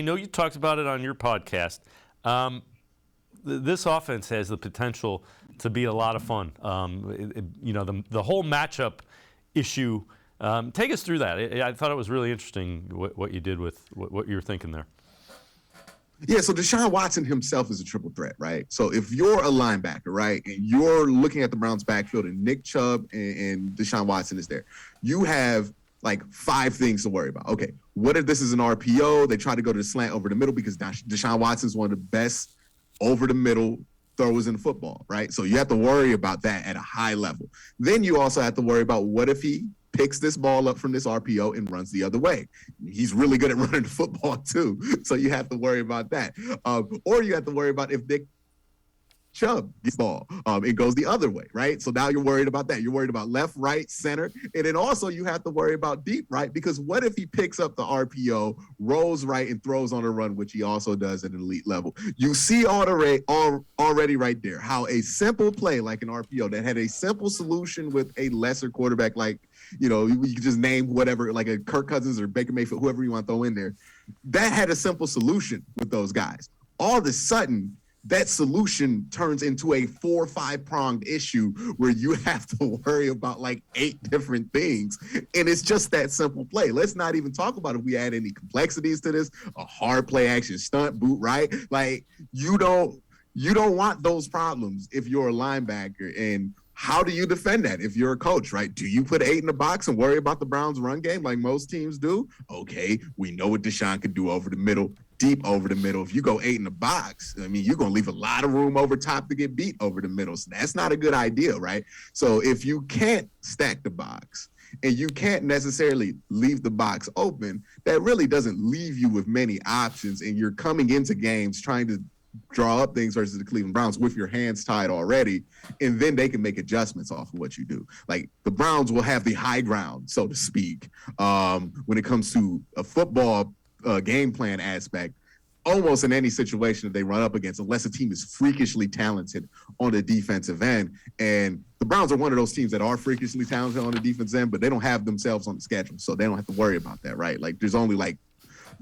I know you talked about it on your podcast. This offense has the potential to be a lot of fun. The whole matchup issue. Take us through that. I thought it was really interesting what you did with what you were thinking there. Yeah, so Deshaun Watson himself is a triple threat, right? So if you're a linebacker, right, and you're looking at the Browns' backfield and Nick Chubb and Deshaun Watson is there, you have like 5 things to worry about. Okay, what if this is an RPO? They try to go to the slant over the middle because Deshaun Watson is one of the best over the middle throwers in football, right? So you have to worry about that at a high level. Then you also have to worry about what if he picks this ball up from this RPO and runs the other way. He's really good at running the football too. So you have to worry about that. Or you have to worry about if Nick Chubb gets the ball, it goes the other way, right? So now you're worried about that. You're worried about left, right, center. And then also you have to worry about deep, right? Because what if he picks up the RPO, rolls right, and throws on a run, which he also does at an elite level? You see already right there how a simple play like an RPO that had a simple solution with a lesser quarterback like, you can just name whatever, like a Kirk Cousins or Baker Mayfield, whoever you want to throw in there. That had a simple solution with those guys. All of a sudden, that solution turns into a 4 or 5 pronged issue where you have to worry about like 8 different things. And it's just that simple play. Let's not even talk about if we add any complexities to this, a hard play action stunt boot, right? Like you don't want those problems if you're a linebacker. And how do you defend that if you're a coach, right? Do you put 8 in the box and worry about the Browns run game like most teams do? Okay, we know what Deshaun can do over the middle, deep over the middle. If you go 8 in the box, I mean, you're going to leave a lot of room over top to get beat over the middle. So that's not a good idea, right? So if you can't stack the box and you can't necessarily leave the box open, that really doesn't leave you with many options. And you're coming into games trying to draw up things versus the Cleveland Browns with your hands tied already, and then they can make adjustments off of what you do. Like the Browns will have the high ground, so to speak, when it comes to a football game plan aspect, almost in any situation that they run up against, unless a team is freakishly talented on the defensive end. And the Browns are one of those teams that are freakishly talented on the defensive end, but they don't have themselves on the schedule, so they don't have to worry about that, right? Like there's only like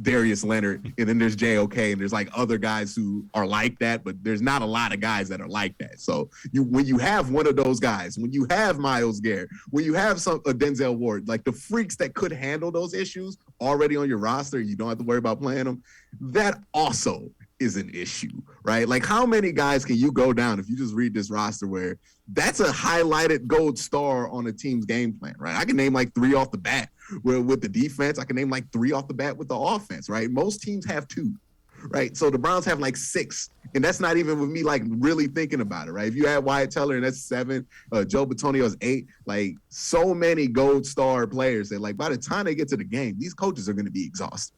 Darius Leonard, and then there's JOK, and there's like other guys who are like that, but there's not a lot of guys that are like that. So when you have one of those guys, when you have Myles Garrett, when you have a Denzel Ward, like the freaks that could handle those issues already on your roster, you don't have to worry about playing them. That also is an issue, right? Like how many guys can you go down if you just read this roster where that's a highlighted gold star on a team's game plan, right? I can name like 3 off the bat. Where with the defense, I can name like 3 off the bat with the offense, right? Most teams have 2, right? So the Browns have like 6, and that's not even with me like really thinking about it, right? If you add Wyatt Teller and that's 7, Joe Bitonio is 8, like so many gold star players that like by the time they get to the game, these coaches are going to be exhausted.